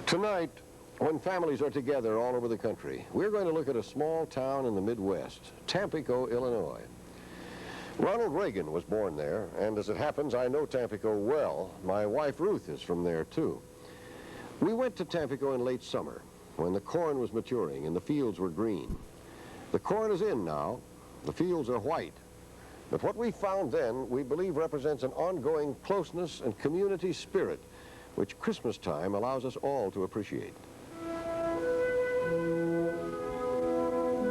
Tonight, when families are together all over the country, we're going to look at a small town in the Midwest, Tampico, Illinois. Ronald Reagan was born there, and as it happens, I know Tampico well. My wife, Ruth, is from there, too. We went to Tampico in late summer, when the corn was maturing and the fields were green. The corn is in now. The fields are white. But what we found then, we believe, represents an ongoing closeness and community spirit, which Christmas time allows us all to appreciate.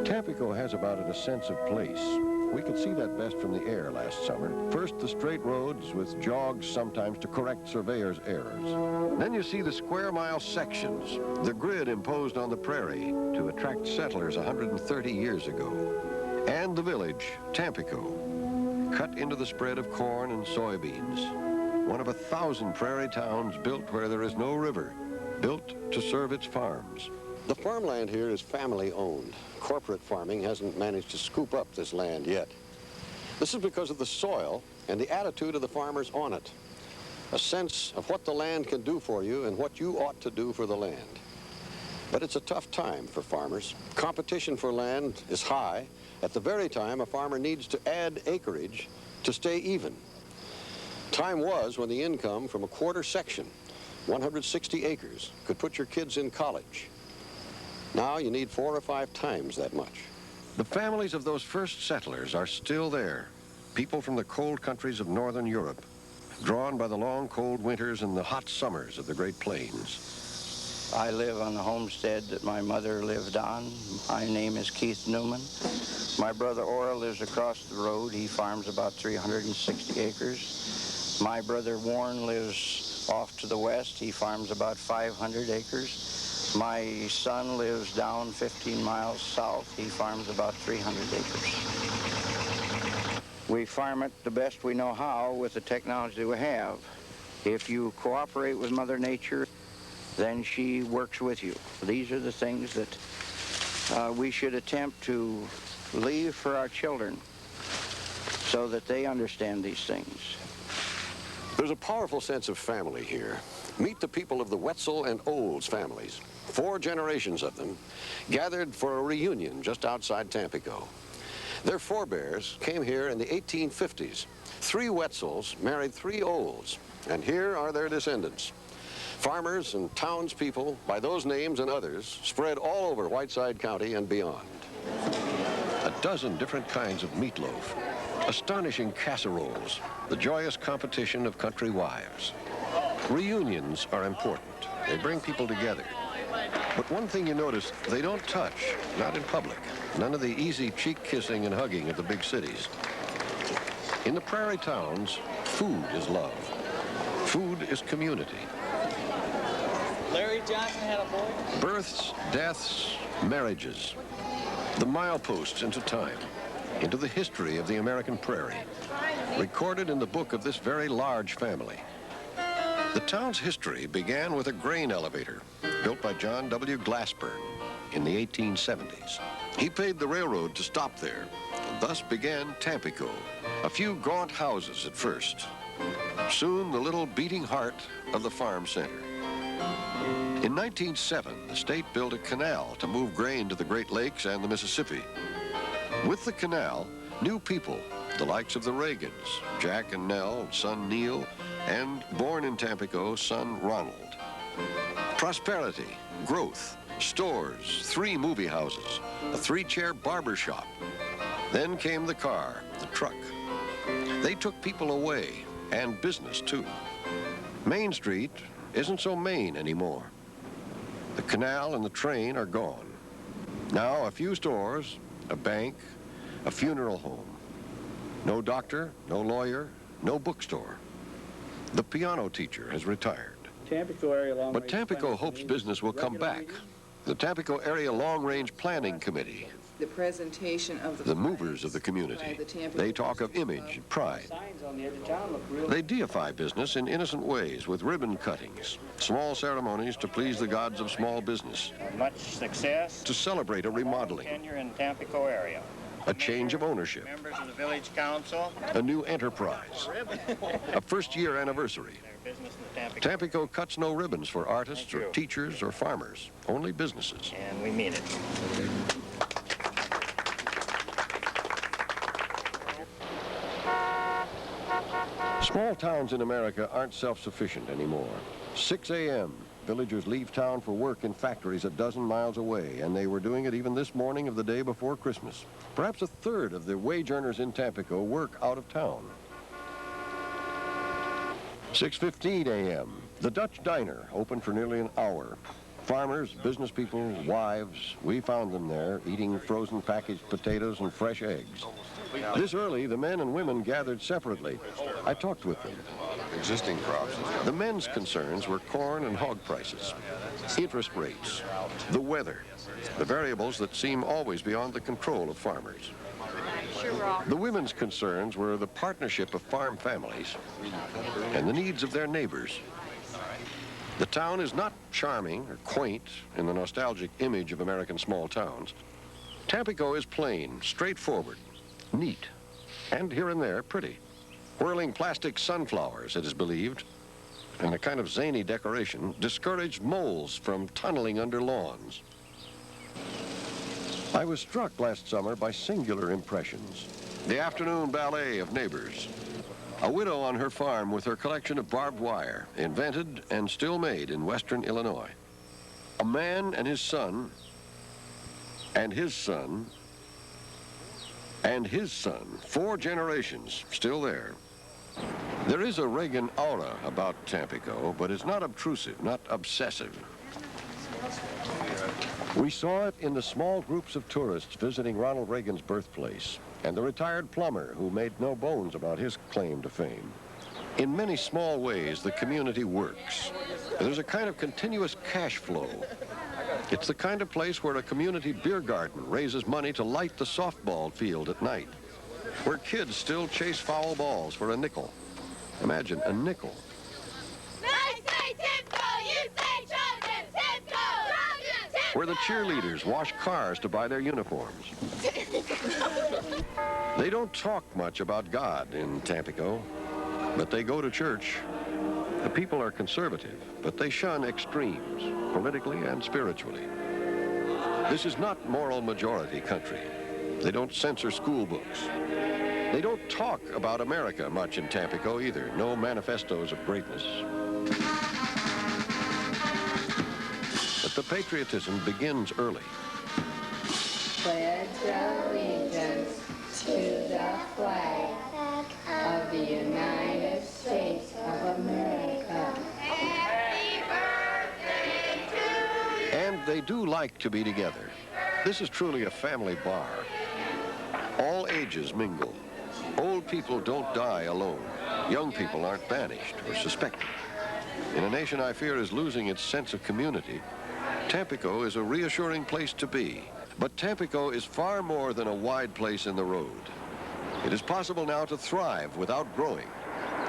Tampico has about it a sense of place. We could see that best from the air last summer. First, the straight roads with jogs sometimes to correct surveyors' errors. Then you see the square-mile sections, the grid imposed on the prairie to attract settlers 130 years ago. And the village, Tampico, cut into the spread of corn and soybeans. One of 1,000 prairie towns built where there is no river, built to serve its farms. The farmland here is family-owned. Corporate farming hasn't managed to scoop up this land yet. This is because of the soil and the attitude of the farmers on it. A sense of what the land can do for you and what you ought to do for the land. But it's a tough time for farmers. Competition for land is high at the very time a farmer needs to add acreage to stay even. Time was when the income from a quarter section, 160 acres, could put your kids in college. Now you need 4 or 5 times that much. The families of those first settlers are still there. People from the cold countries of northern Europe, drawn by the long cold winters and the hot summers of the Great Plains. I live on the homestead that my mother lived on. My name is Keith Newman. My brother Ora lives across the road. He farms about 360 acres. My brother Warren lives off to the west. He farms about 500 acres. My son lives down 15 miles south. He farms about 300 acres. We farm it the best we know how with the technology we have. If you cooperate with Mother Nature, then she works with you. These are the things that we should attempt to leave for our children so that they understand these things. There's a powerful sense of family here. Meet the people of the Wetzell and Olds families. 4 generations of them gathered for a reunion just outside Tampico. Their forebears came here in the 1850s. 3 Wetzells married 3 Olds, and here are their descendants. Farmers and townspeople by those names and others spread all over Whiteside County and beyond. A dozen different kinds of meatloaf, astonishing casseroles, the joyous competition of country wives. Reunions are important. They bring people together. But one thing you notice, they don't touch, not in public. None of the easy cheek kissing and hugging of the big cities. In the prairie towns, food is love. Food is community. Larry Johnson had a boy. Births, deaths, marriages. The mileposts into time, into the history of the American prairie, recorded in the book of this very large family. The town's history began with a grain elevator built by John W. Glassburn in the 1870s. He paid the railroad to stop there, and thus began Tampico, a few gaunt houses at first. Soon the little beating heart of the farm center. In 1907, the state built a canal to move grain to the Great Lakes and the Mississippi. With the canal, new people, the likes of the Reagans, Jack and Nell, son Neil, and born in Tampico, son Ronald. Prosperity, growth, stores, 3 movie houses, a 3-chair barber shop. Then came the car, the truck. They took people away, and business too. Main Street isn't so Main anymore. The canal and the train are gone. Now a few stores, a bank, a funeral home. No doctor, no lawyer, no bookstore. The piano teacher has retired. Tampico area long But Tampico hopes business will come back. The Tampico Area Long Range Planning Committee, the presentation of the movers of the community, they talk of image and pride. Signs on the edge of town look really They deify business in innocent ways with ribbon cuttings, small ceremonies to please the gods of small business, much success. to celebrate a remodeling, Tenure in Tampico area. a change of ownership, Members of the village council. a new enterprise, a first-year anniversary. There have business in the Tampico. Tampico cuts no ribbons for artists or teachers or farmers, only businesses. And we mean it. Small towns in America aren't self-sufficient anymore. 6 a.m. Villagers leave town for work in factories a dozen miles away, and they were doing it even this morning of the day before Christmas. Perhaps a third of the wage earners in Tampico work out of town. 6:15 a.m. The Dutch Diner opened for nearly an hour. Farmers, business people, wives, we found them there eating frozen packaged potatoes and fresh eggs. This early, the men and women gathered separately. I talked with them. Existing crops. The men's concerns were corn and hog prices, interest rates, the weather, the variables that seem always beyond the control of farmers. The women's concerns were the partnership of farm families and the needs of their neighbors. The town is not charming or quaint in the nostalgic image of American small towns. Tampico is plain, straightforward, neat, and here and there pretty. Whirling plastic sunflowers, it is believed, and a kind of zany decoration discouraged moles from tunneling under lawns. I was struck last summer by singular impressions. The afternoon ballet of neighbors. A widow on her farm with her collection of barbed wire, invented and still made in western Illinois. A man and his son, and his son, and his son, 4 generations still there. There is a Reagan aura about Tampico, but it's not obtrusive, not obsessive. We saw it in the small groups of tourists visiting Ronald Reagan's birthplace, and the retired plumber who made no bones about his claim to fame. In many small ways, the community works. There's a kind of continuous cash flow. It's the kind of place where a community beer garden raises money to light the softball field at night, where kids still chase foul balls for a nickel. Imagine a nickel. I say Timco, you say Trojan, Timco! Trojan, Timco! Where the cheerleaders wash cars to buy their uniforms. They don't talk much about God in Tampico, but they go to church. The people are conservative, but they shun extremes, politically and spiritually. This is not moral majority country. They don't censor school books. They don't talk about America much in Tampico either. No manifestos of greatness. But the patriotism begins early. Pledge allegiance to the flag of the United States of America. Happy birthday to you! And they do like to be together. This is truly a family bar. All ages mingle. Old people don't die alone. Young people aren't banished or suspected. In a nation I fear is losing its sense of community, Tampico is a reassuring place to be. But Tampico is far more than a wide place in the road. It is possible now to thrive without growing,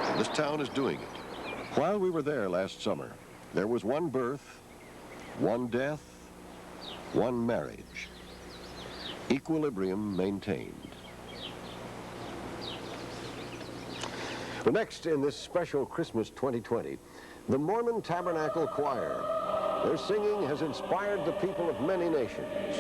and this town is doing it. While we were there last summer, there was one birth, one death, one marriage. Equilibrium maintained. Well, next in this special Christmas 2020, the Mormon Tabernacle Choir. Their singing has inspired the people of many nations.